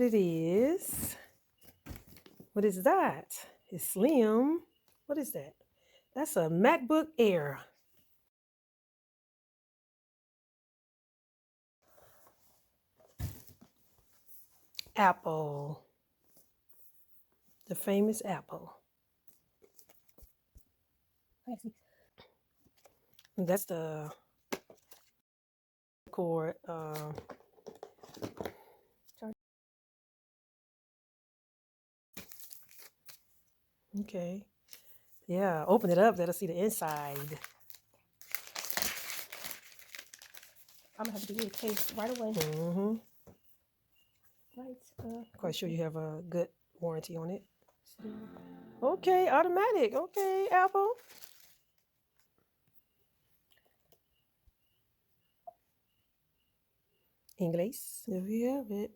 It is. What is that? It's slim. What is that? That's a MacBook Air. Apple. The famous Apple. That's the cord. Okay. Yeah, open it up. Let us see the inside. I'm gonna have to give you a case right away. Mm-hmm. Right. Quite sure you have a good warranty on it. Okay, automatic. Okay, Apple. English. There we have it.